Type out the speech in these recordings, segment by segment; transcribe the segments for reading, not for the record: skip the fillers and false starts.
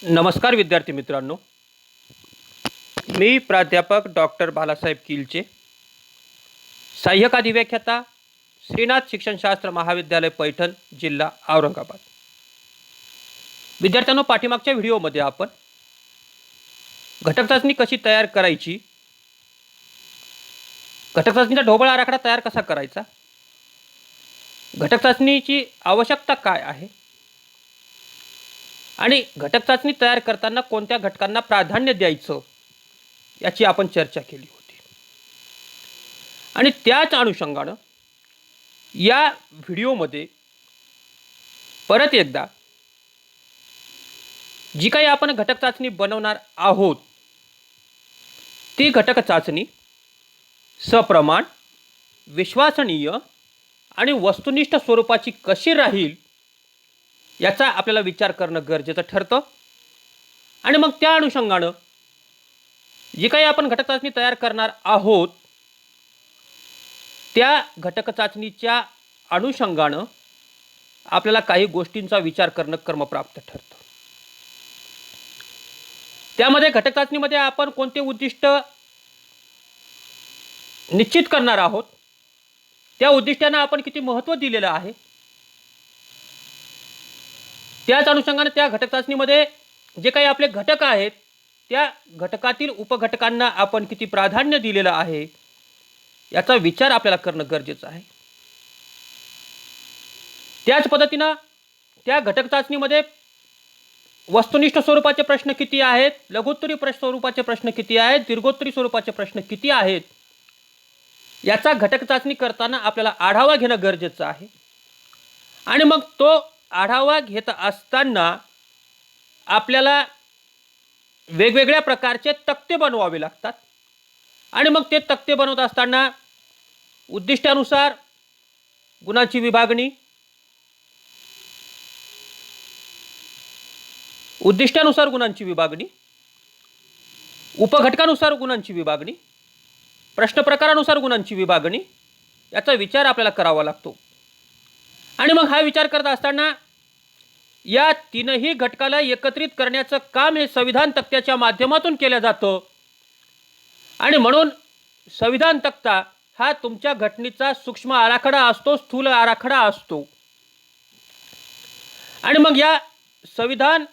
नमस्कार विद्यार्थी मित्रांनो, मी प्राध्यापक डॉक्टर बालासाहेब किलचे, सहाय्यक अधिव्याख्याता, श्रीनाथ शिक्षणशास्त्र महाविद्यालय पैठण, जिल्हा औरंगाबाद. विद्यार्थ्यांनो, पाठीमागच्या व्हिडिओमध्ये आपण घटक चाचणी कशी तयार करायची, घटक चाचणीचा ढोबळ आराखडा तयार कसा करायचा, घटक चाचणीची आवश्यकता काय आहे आणि घटक चाचणी तयार करताना कोणत्या घटकांना प्राधान्य द्यायचं याची आपण चर्चा केली होती. आणि त्याच अनुषंगानं या व्हिडिओमध्ये परत एकदा जी काही आपण घटक चाचणी बनवणार आहोत ती घटक चाचणी सप्रमाण, विश्वसनीय आणि वस्तुनिष्ठ स्वरूपाची कशी राहील याचा आपल्याला विचार करणं गरजेचं ठरतं. आणि मग त्या अनुषंगानं जी काही आपण घटक चाचणी तयार करणार आहोत त्या घटक चाचणीच्या अनुषंगानं आपल्याला काही गोष्टींचा विचार करणं क्रमप्राप्त ठरतं. त्यामध्ये घटक चाचणीमध्ये आपण कोणते उद्दिष्ट निश्चित करणार आहोत, त्या उद्दिष्टांना आपण किती महत्त्व दिलेलं आहे, त्याच अनुषंगाने त्या घटक चाचणीमध्ये जे काही आपले घटक आहेत त्या घटकातील उपघटकांना आपण किती प्राधान्य दिलेलं आहे याचा विचार आपल्याला करणं गरजेचं आहे. त्याच पद्धतीनं त्या घटक चाचणीमध्ये वस्तुनिष्ठ स्वरूपाचे प्रश्न किती आहेत, लघुत्तरी स्वरूपाचे प्रश्न किती आहेत, दीर्घोत्तरी स्वरूपाचे प्रश्न किती आहेत याचा घटक चाचणी करताना आपल्याला आढावा घेणं गरजेचं आहे. आणि मग तो आढावा घेत असताना आपल्याला वेगवेगळ्या प्रकारचे तक्ते बनवावे लागतात. आणि मग ते तक्ते बनवत असताना उद्दिष्टानुसार गुणांची विभागणी, उद्दिष्टानुसार गुणांची विभागणी, उपघटकानुसार गुणांची विभागणी, प्रश्न प्रकारानुसार गुणांची विभागणी याचा विचार आपल्याला करावा लागतो. आणि मग हा विचार करत असताना या तीनही घटकाला एकत्रित करण्याचं काम हे संविधान तक्त्याच्या माध्यमातून केलं जातं. आणि म्हणून संविधान तक्ता हा तुमच्या घटनेचा सूक्ष्म आराखडा असतो, स्थूल आराखडा असतो. आणि मग या संविधान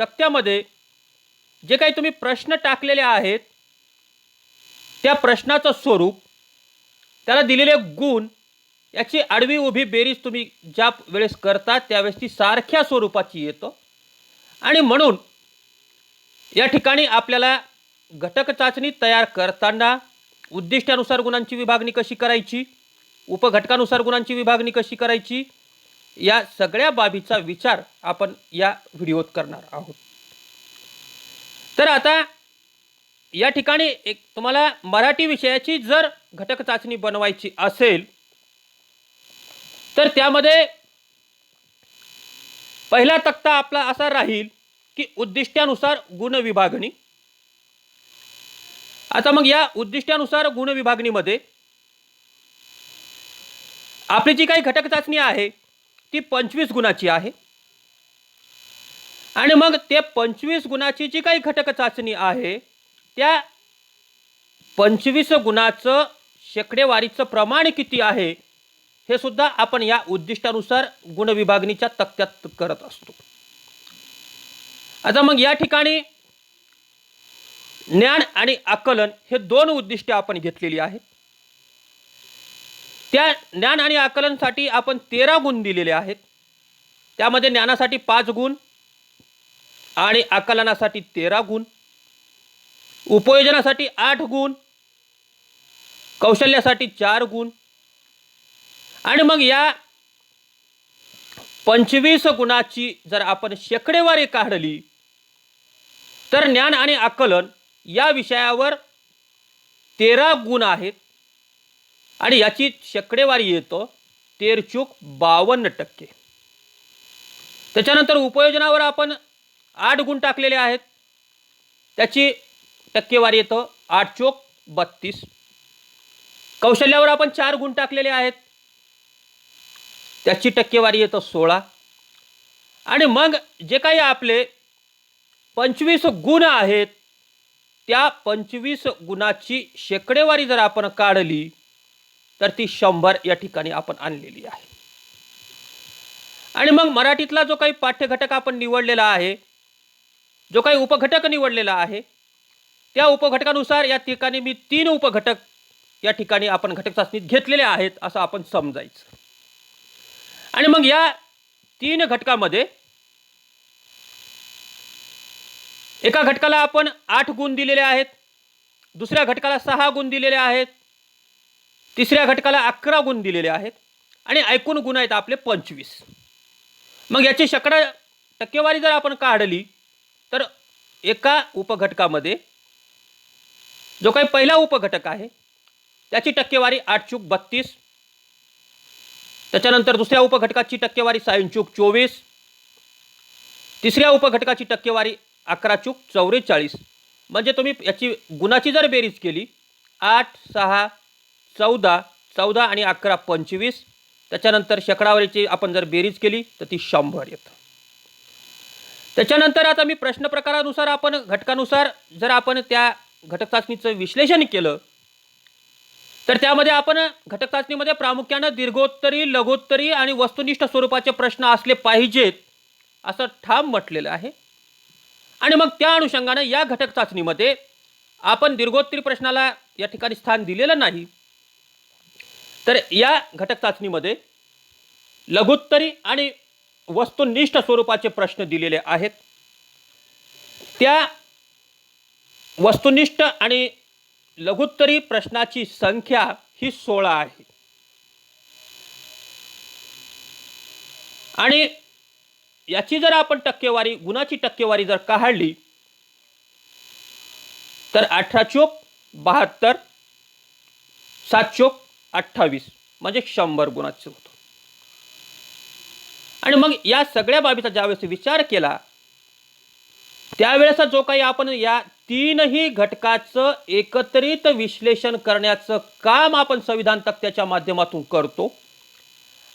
तक्त्यामध्ये जे काही तुम्ही प्रश्न टाकलेले आहेत त्या प्रश्नाचं स्वरूप, त्याला दिलेले गुण याची आडवी उभी बेरीज तुम्ही ज्या वेळेस करता त्यावेळेस ती सारख्या स्वरूपाची येतं. आणि म्हणून या ठिकाणी आपल्याला घटक चाचणी तयार करताना उद्दिष्टानुसार गुणांची विभागणी कशी करायची, उपघटकानुसार गुणांची विभागणी कशी करायची या सगळ्या बाबीचा विचार आपण या व्हिडिओत करणार आहोत. तर आता या ठिकाणी एक तुम्हाला मराठी विषयाची जर घटक चाचणी बनवायची असेल तर त्यामध्ये पहिला तक्ता आपला असा राहील की उद्दिष्टानुसार गुण विभागणी. आता मग या उद्दिष्टानुसार गुण विभागणीमध्ये आपली जी काही घटक चाचणी आहे ती 25 गुणाची आहे. आणि मग ते 25 गुणाची जी काही घटक चाचणी आहे त्या 25 गुणाचं शेकडेवारीचं प्रमाण किती आहे हे सुद्धा आपण या उद्दिष्टानुसार गुण विभागणीच्या तक्त्यात करत असतो. आता मग या ठिकाणी ज्ञान आणि आकलन हे दोन उद्दिष्टे आपण घेतलेली आहेत. त्या ज्ञान आणि आकलनसाठी आपण 13 गुण दिलेले आहेत. त्यामध्ये ज्ञानासाठी 5 गुण आणि आकलनासाठी 13 गुण, उपयोजनासाठी 8 गुण, कौशल्यासाठी 4 गुण. आणि मग या 25 गुणाची जर आपण शेकडेवारी काढली तर ज्ञान आणि आकलन या विषयावर 13 गुण आहेत आणि याची शेकडेवारी येतं 13.52%. त्याच्यानंतर उपयोजनावर आपण 8 गुण टाकलेले आहेत, त्याची टक्केवारी येतं 8.32. कौशल्यावर आपण 4 गुण टाकलेले आहेत, त्याची टक्केवारी येतं 16. आणि मग जे काही आपले 25 गुण आहेत, त्या 25 गुणाची शेकडेवारी जर आपण काढली तर ती 100 या ठिकाणी आपण आणलेली आहे. आणि मग मराठीतला जो काही पाठ्यघटक आपण निवडलेला आहे, जो काही उपघटक निवडलेला आहे, त्या उपघटकानुसार या ठिकाणी मी 3 उपघटक या ठिकाणी आपण घटक चाचणीत घेतलेले आहेत असं आपण समजायचं. आणि मग या 3 घटकामध्ये एका घटकाला आपण 8 गुण दिलेले आहेत, दुसऱ्या घटकाला 6 गुण दिलेले आहेत, तिसऱ्या घटकाला 11 गुण दिलेले आहेत आणि एकूण गुण आहेत आपले 25. मग याची टक्केवारी जर आपण काढली तर एका उपघटकामध्ये जो काही पहिला उपघटक आहे त्याची टक्केवारी 8×32, त्याच्यानंतर दुसऱ्या उपघटकाची टक्केवारी 6×24, तिसऱ्या उपघटकाची टक्केवारी 11×44. म्हणजे तुम्ही याची गुणाची जर बेरीज केली 8, 6, 14, 14 आणि 11 25, त्याच्यानंतर शेकडावारीची आपण जर बेरीज केली तर ती 100 येतं. त्याच्यानंतर आता मी प्रश्न प्रकारानुसार आपण घटकानुसार जर आपण त्या घटक चाचणीचं विश्लेषण केलं तर त्यामध्ये आपण घटक चाचणीमध्ये प्रामुख्याने दीर्घोत्तरी, लघुत्तरी आणि वस्तुनिष्ठ स्वरूपाचे प्रश्न असले पाहिजेत असं ठाम म्हटलेलं आहे. आणि मग त्या अनुषंगाने या घटक चाचणीमध्ये आपण दीर्घोत्तरी प्रश्नाला या ठिकाणी स्थान दिलेलं नाही, तर या घटक चाचणीमध्ये लघुत्तरी आणि वस्तुनिष्ठ स्वरूपाचे प्रश्न दिलेले आहेत. त्या वस्तुनिष्ठ आणि लघुत्तरी प्रश्नाची संख्या ही 16 आहे. आणि याची जर आपण टक्केवारी, गुणाची टक्केवारी जर काढली तर 18×72, 7×28 म्हणजे 100 गुणाचं होतं. आणि मग या सगळ्या बाबीचा ज्यावेळेस विचार केला त्यावेळेस जो काही आपण या 3ही घटकाचं एकत्रित विश्लेषण करण्याचं काम आपण संविधान तक्त्याच्या माध्यमातून करतो.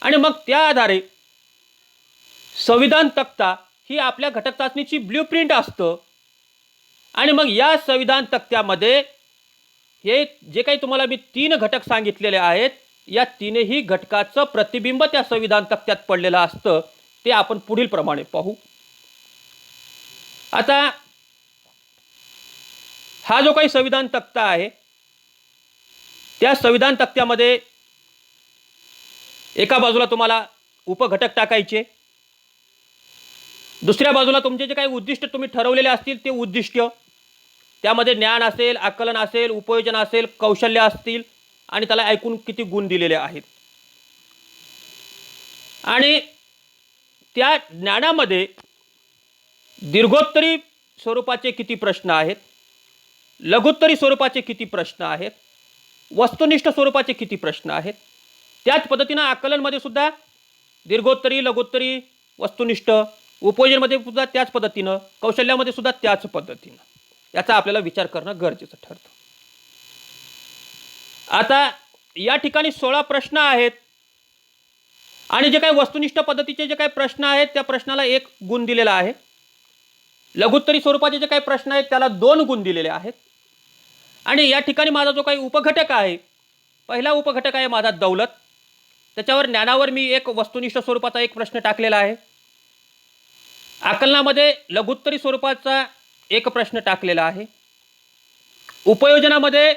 आणि मग त्या आधारे संविधान तक्ता ही आपल्या घटक चाचणीची ब्ल्यूप्रिंट असतं. आणि मग या संविधान तक्त्यामध्ये हे जे काही तुम्हाला मी 3 घटक सांगितलेले आहेत, या 3ही घटकाचं प्रतिबिंब त्या संविधान तक्त्यात पडलेलं असतं. ते आपण पुढील प्रमाणे पाहू. आता हा जो काही संविधान तक्ता आहे त्या संविधान तक्त्यामध्ये एका बाजूला तुम्हाला उपघटक टाकायचे, दुसऱ्या बाजूला तुमचे जे काही उद्दिष्ट तुम्ही ठरवलेले असतील ते उद्दिष्ट, त्यामध्ये ज्ञान असेल, आकलन असेल, उपयोजन असेल, कौशल्य असतील आणि त्याला ऐकून किती गुण दिलेले आहेत. आणि त्या ज्ञानामध्ये दीर्घोत्तरी स्वरूपाचे किती प्रश्न आहेत, लघुत्तरी स्वरूपाचे किती प्रश्न आहेत, वस्तुनिष्ठ स्वरूपाचे किती प्रश्न आहेत. त्याच पद्धतीनं आकलनमध्ये सुद्धा दीर्घोत्तरी, लघुत्तरी, वस्तुनिष्ठ, उपयोजनमध्ये सुद्धा त्याच पद्धतीनं, कौशल्यामध्ये सुद्धा त्याच पद्धतीनं याचा आपल्याला विचार करणं गरजेचं ठरतं. आता या ठिकाणी 16 प्रश्न आहेत आणि जे काही वस्तुनिष्ठ पद्धतीचे जे काही प्रश्न आहेत त्या प्रश्नाला 1 गुण दिलेला आहे. लघुत्तरी स्वरूपाचे जे काही प्रश्न आहेत त्याला 2 गुण दिलेले आहेत. आणि या ठिकाणी माझा जो काही उपघटक आहे, पहिला उपघटक आहे माझा दौलत, त्याच्यावर ज्ञानावर मी एक वस्तुनिष्ठ स्वरूपाचा एक प्रश्न टाकलेला आहे. आकलनामध्ये लघुत्तरी स्वरूपाचा एक प्रश्न टाकलेला आहे. उपयोजनामध्ये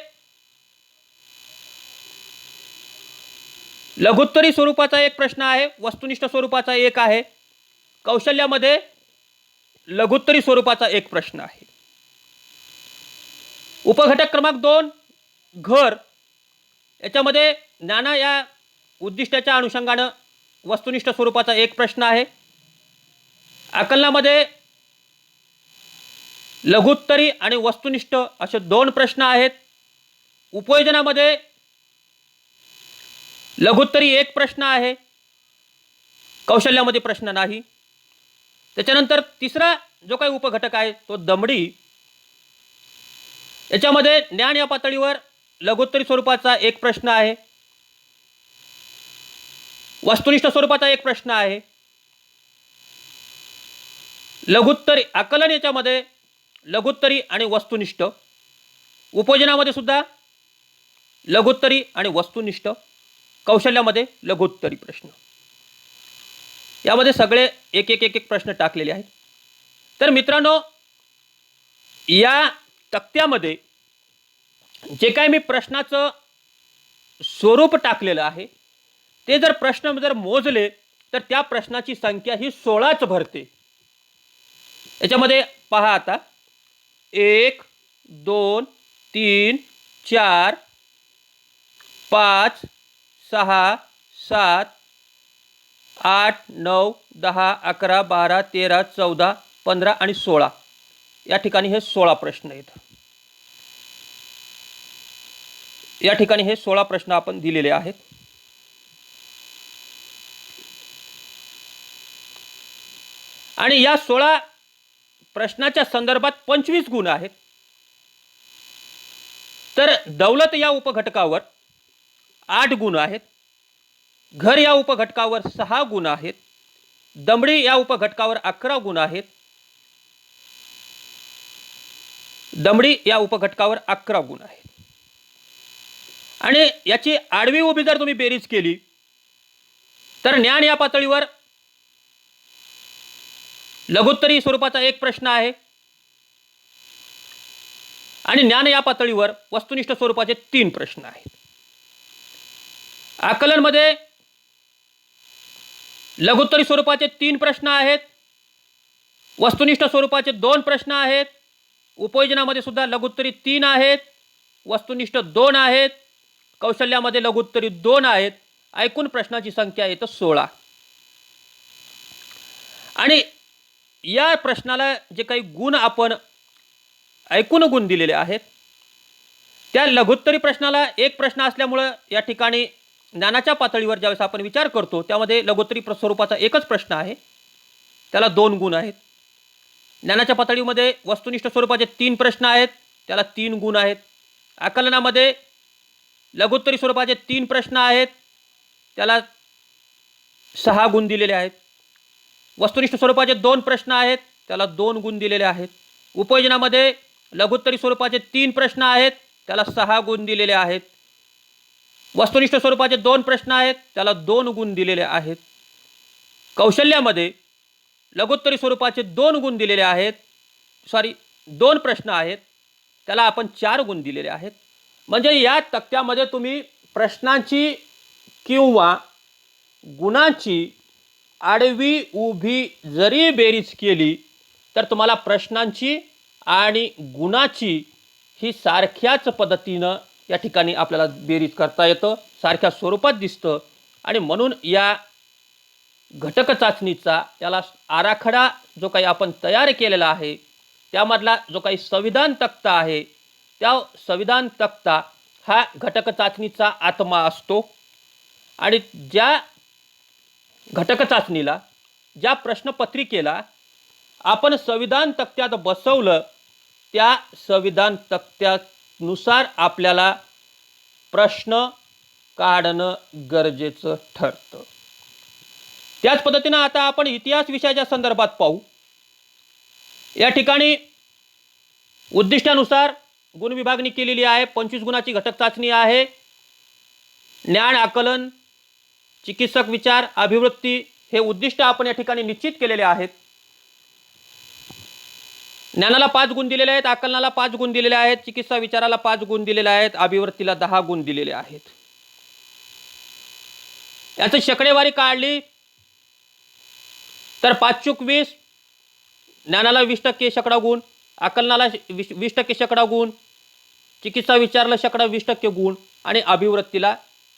लघुत्तरी स्वरूपाचा एक प्रश्न आहे, वस्तुनिष्ठ स्वरूपाचा एक आहे. कौशल्यामध्ये लघुत्तरी स्वरूपाचा एक प्रश्न आहे. उपघटक क्रमांक 2 घर, याच्यामध्ये ज्ञान या उद्दिष्टाच्या अनुषंगानं वस्तुनिष्ठ स्वरूपाचा एक प्रश्न आहे. आकलनामध्ये लघुत्तरी आणि वस्तुनिष्ठ असे 2 प्रश्न आहेत. उपयोजनामध्ये लघुत्तरी एक प्रश्न आहे, कौशल्यामध्ये प्रश्न नाही. त्याच्यानंतर तिसरा जो काही उपघटक आहे तो दमडी, याच्यामध्ये ज्ञान या पातळीवर लघुत्तरी स्वरूपाचा एक प्रश्न आहे, वस्तुनिष्ठ स्वरूपाचा एक प्रश्न आहे. लघुत्तरी आकलन याच्यामध्ये लघुत्तरी आणि वस्तुनिष्ठ, उपयोजनामध्ये सुद्धा लघुत्तरी आणि वस्तुनिष्ठ, कौशल्यामध्ये लघुत्तरी प्रश्न, यामध्ये सगळे एक एक एक एक प्रश्न टाकलेले आहेत. तर मित्रांनो, या तक्त्यामध्ये जे काही मी प्रश्नाचं स्वरूप टाकलेलं आहे ते जर प्रश्न जर मोजले तर त्या प्रश्नाची संख्या ही 16च भरते. याच्यामध्ये पहा आता 1 2 3 4 5 6 7 8 9 10 11 12 13 14 15 आणि 16 या ठिकाणी हे 16 प्रश्न आहेत. या ठिकाणी हे 16 प्रश्न आपण दिलेले आहेत. आणि या 16 प्रश्नाच्या संदर्भात 25 गुण आहेत. तर दौलत या उपघटकावर 8 गुण आहेत. घर या उपघटकावर 6 गुण आहेत. दमडी या उपघटकावर 11 गुण आहेत. दमडी या उपघटकावर 11 गुण आहेत. आणि याची आडवी उभी जर तुम्ही बेरीज केली तर ज्ञान या पातळीवर लघुत्तरी स्वरूपाचा एक प्रश्न आहे आणि ज्ञान या पातळीवर वस्तुनिष्ठ स्वरूपाचे 3 प्रश्न आहेत. आकलनमध्ये लघुत्तरी स्वरूपाचे 3 प्रश्न आहेत, वस्तुनिष्ठ स्वरूपाचे 2 प्रश्न आहेत, उपयोजनामध्ये सुद्धा लघुत्तरी 3 आहेत, वस्तुनिष्ठ 2 आहेत, कौशल्यामध्ये लघुत्तरी 2 आहेत. एकूण प्रश्नाची संख्या आहे 16. आणि या प्रश्नाला जे काही गुण आपण एकूण गुण दिलेले आहेत त्या लघुत्तरी प्रश्नाला एक प्रश्न असल्यामुळे या ठिकाणी ज्ञानाच्या पातळीवर ज्यावेळेस आपण विचार करतो त्यामध्ये लघुत्तरी स्वरूपाचा एकच प्रश्न आहे, त्याला 2 गुण आहेत. ज्ञानाच्या पातळीमध्ये वस्तुनिष्ठ स्वरूपाचे 3 प्रश्न आहेत, त्याला 3 गुण आहेत. आकलनामध्ये लघुत्तरी स्वरूपाचे 3 प्रश्न आहेत, त्याला 6 गुण दिलेले आहेत. वस्तुनिष्ठ स्वरूपाचे 2 प्रश्न आहेत, त्याला 2 गुण दिलेले आहेत. उपयोजनामध्ये लघुत्तरी स्वरूपाचे 3 प्रश्न आहेत, त्याला 6 गुण दिलेले आहेत. वस्तुनिष्ठ स्वरूपाचे 2 प्रश्न आहेत, त्याला 2 गुण दिलेले आहेत. कौशल्यामध्ये लघुत्तरी स्वरूपाचे 2 गुण दिलेले आहेत, 2 प्रश्न आहेत, त्याला आपण 4 गुण दिलेले आहेत. म्हणजे या तक्त्यामध्ये तुम्ही प्रश्नांची किंवा गुणांची आडवी उभी जरी बेरीज केली तर तुम्हाला प्रश्नांची आणि गुणाची ही सारख्याच पद्धतीनं या ठिकाणी आपल्याला बेरीज करता येतं, सारख्या स्वरूपात दिसतं. आणि म्हणून या घटक चाचणीचा याला आराखडा जो काही आपण तयार केलेला आहे त्यामधला जो काही संविधान तक्ता आहे त्या संविधान तक्ता हा घटक चाचणीचा आत्मा असतो. आणि ज्या घटक चाचणीला, ज्या प्रश्नपत्रिकेला आपण संविधान तक्त्यात बसवलं त्या संविधान तक्त्यानुसार आपल्याला प्रश्न काढणं गरजेचं ठरतं. त्याच पद्धतीनं आता आपण इतिहास विषयाच्या संदर्भात पाहू. या ठिकाणी उद्दिष्टानुसार गुण विभागणी केलेली आहे. 25 गुणाची घटक चाचणी आहे. ज्ञान, आकलन, चिकित्सक विचार, अभिवृत्ती हे उद्दिष्ट आपण या ठिकाणी निश्चित केलेले आहेत. ज्ञानाला 5 गुण दिलेले आहेत, आकलनाला 5 गुण दिलेले आहेत, चिकित्सा विचाराला 5 गुण दिलेले आहेत, अभिवृत्तीला 10 गुण दिलेले आहेत. याची शेकडेवारी काढली तर 5×20 ज्ञानाला 20% शेकडा गुण, आकलनाला 20% शेकडा गुण, चिकित्सा विचाराला शेकडा 20% गुण आणि अभिवृत्तीला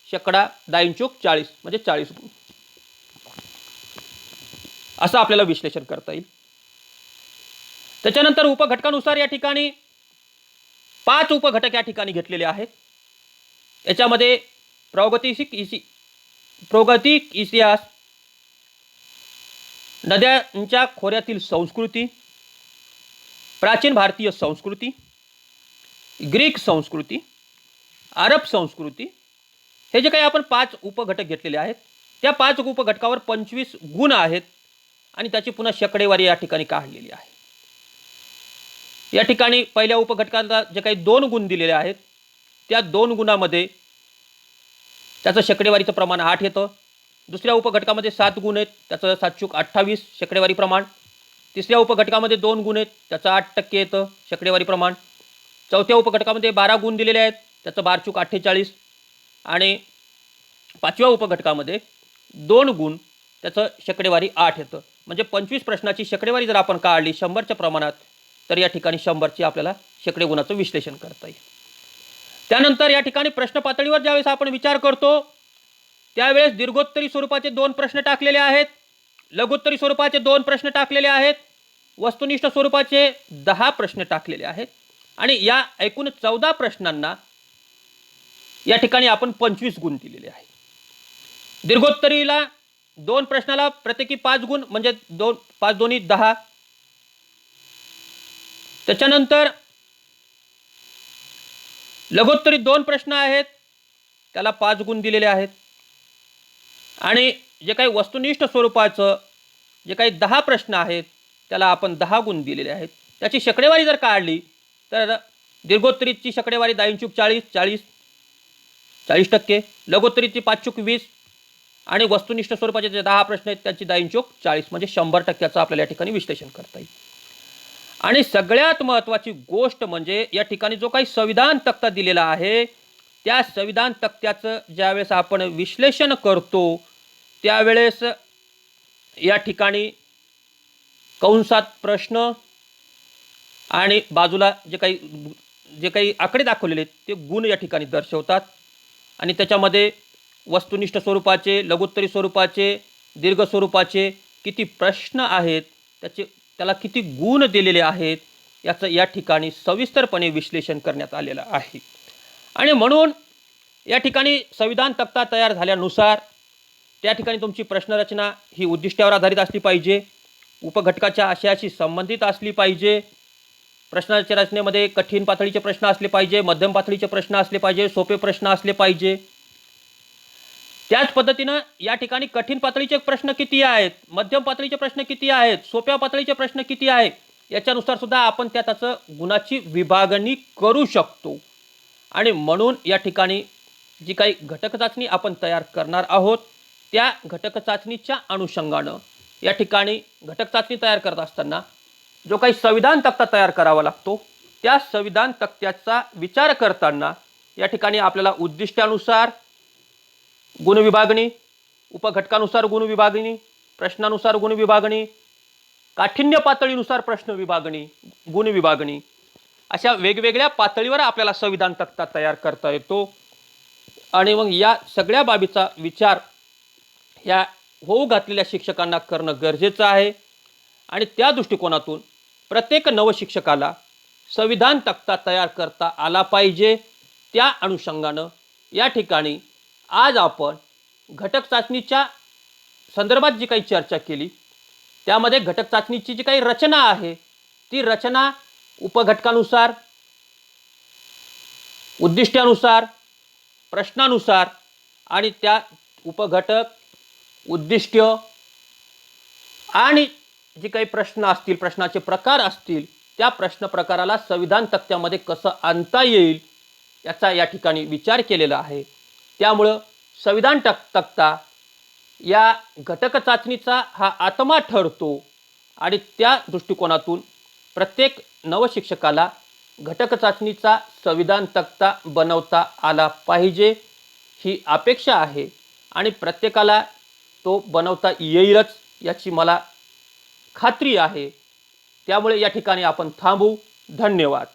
शेकडा 10×40 म्हणजे 40 गुण. असं आपल्याला विश्लेषण करता येईल. त्याच्यानंतर उपघटकानुसार या ठिकाणी 5 उपघटक या ठिकाणी घेतलेले आहेत. याच्यामध्ये प्रागतिक इतिहास, नद्यांच्या खोऱ्यातील संस्कृती, प्राचीन भारतीय संस्कृती, ग्रीक संस्कृती, अरब संस्कृती, हे जे काही आपण 5 उपघटक घेतलेले आहेत त्या 5 उपघटकावर 25 गुण आहेत. आणि त्याची पुन्हा शेकडेवारी या ठिकाणी काढलेली आहे. या ठिकाणी पहिल्या उपघटकाला जे काही 2 गुण दिलेले आहेत त्या 2 गुणामध्ये त्याचं शेकडेवारीचं प्रमाण 8 येतं. दुसऱ्या उपघटकामध्ये 7 गुण आहेत, त्याचं 7×28 शेकडेवारी प्रमाण. तिसऱ्या उपघटकामध्ये 2 गुण आहेत, त्याचं 8% येतं शेकडेवारी प्रमाण. चौथ्या उपघटकामध्ये 12 गुण दिलेले आहेत, त्याचं 12×48. आणि पाचव्या उपघटकामध्ये 2 गुण, त्याचं शेकडेवारी 8 येतं. म्हणजे 25 प्रश्नाची शेकडेवारी जर आपण काढली 100च्या प्रमाणात तर या ठिकाणी 100ची आपल्याला शेकडे गुणाचं विश्लेषण करता येईल. त्यानंतर या ठिकाणी प्रश्न पातळीवर ज्यावेळेस आपण विचार करतो त्यावेळेस दीर्घोत्तरी स्वरूपाचे 2 प्रश्न टाकलेले आहेत, लघुत्तरी स्वरूपाचे 2 प्रश्न टाकलेले आहेत, वस्तुनिष्ठ स्वरूपाचे 10 प्रश्न टाकलेले आहेत आणि या एकूण 14 प्रश्नांना या ठिकाणी आपण 25 गुण दिलेले आहेत. दीर्घोत्तरीला 2 प्रश्नाला प्रत्येकी 5 गुण म्हणजे 5 दोन्ही 10. त्याच्यानंतर लघुत्तरी 2 प्रश्न आहेत त्याला 5 गुण दिलेले आहेत आणि जे काही वस्तुनिष्ठ स्वरूपाचं जे काही 10 प्रश्न आहेत त्याला आपण 10 गुण दिलेले आहेत. त्याची शेकडेवारी जर काढली तर दीर्घोत्तरीची शेकडेवारी 10×40 40%, लघुत्तरीची 5×20 आणि वस्तुनिष्ठ स्वरूपाचे जे 10 प्रश्न आहेत त्यांची 10×40 म्हणजे 100%चं आपल्याला या ठिकाणी विश्लेषण करता येईल. आणि सगळ्यात महत्त्वाची गोष्ट म्हणजे या ठिकाणी जो काही संविधान तक्ता दिलेला आहे त्या संविधान तक्त्याचं ज्यावेळेस आपण विश्लेषण करतो त्यावेळेस या ठिकाणी कंसात प्रश्न आणि बाजूला जे काही आकडे दाखवलेले आहेत ते गुण या ठिकाणी दर्शवतात आणि त्याच्यामध्ये वस्तुनिष्ठ स्वरूपाचे, लघुत्तरी स्वरूपाचे, दीर्घ स्वरूपाचे किती प्रश्न आहेत, त्याला किती गुण दिलेले आहेत याचं या ठिकाणी सविस्तरपणे विश्लेषण करण्यात आलेलं आहे. आणि म्हणून या ठिकाणी संविधान तक्ता तयार झाल्यानुसार त्या ठिकाणी तुमची प्रश्नरचना ही उद्दिष्टावर आधारित असली पाहिजे, उपघटकाच्या आशयाशी संबंधित असली पाहिजे, प्रश्नाच्या रचनेमध्ये कठीण पातळीचे प्रश्न असले पाहिजे, मध्यम पातळीचे प्रश्न असले पाहिजे, सोपे प्रश्न असले पाहिजे. त्याच पद्धतीनं या ठिकाणी कठीण पातळीचे प्रश्न किती आहेत, मध्यम पातळीचे प्रश्न किती आहेत, सोप्या पातळीचे प्रश्न किती आहेत याच्यानुसार सुद्धा आपण त्याचं गुणाची विभागणी करू शकतो. आणि म्हणून या ठिकाणी जी काही घटक चाचणी आपण तयार करणार आहोत त्या घटक चाचणीच्या अनुषंगानं या ठिकाणी घटक चाचणी तयार करत असताना जो काही संविधान तक्ता तयार करावा लागतो त्या संविधान तक्त्याचा विचार करताना या ठिकाणी आपल्याला उद्दिष्टानुसार गुण विभागणी, उपघटकानुसार गुण विभागणी, प्रश्नानुसार गुण विभागणी, काठिण्य पातळीनुसार प्रश्न विभागणी, गुण विभागणी अशा वेगवेगळ्या पातळीवर आपल्याला संविधान तक्ता तयार करता येतो. आणि मग या सगळ्या बाबीचा विचार या होऊ घातलेल्या शिक्षकांना करणं गरजेचं आहे. आणि त्या दृष्टिकोनातून प्रत्येक नवशिक्षकाला संविधान तक्ता तयार करता आला पाहिजे. त्या अनुषंगानं या ठिकाणी आज आपण घटक चाचणीच्या संदर्भात जी काही चर्चा केली त्यामध्ये घटक चाचणीची जी काही रचना आहे ती रचना उपघटकानुसार, उद्दिष्टानुसार, प्रश्नानुसार आणि त्या उपघटक, उद्दिष्ट आणि जे काही प्रश्न असतील, प्रश्नाचे प्रकार असतील त्या प्रश्न प्रकाराला संविधान तक्त्यामध्ये कसं आणता येईल याचा या ठिकाणी विचार केलेला आहे. त्यामुळं संविधान तक्ता या घटक चाचणीचा हा आत्मा ठरतो आणि त्या दृष्टिकोनातून प्रत्येक नवशिक्षकाला घटक चाचणीचा संविधान तक्ता बनवता आला पाहिजे ही अपेक्षा आहे आणि प्रत्येकाला तो बनवता येईलच याची मला खात्री आहे. त्यामुळे या ठिकाणी आपण थांबू. धन्यवाद.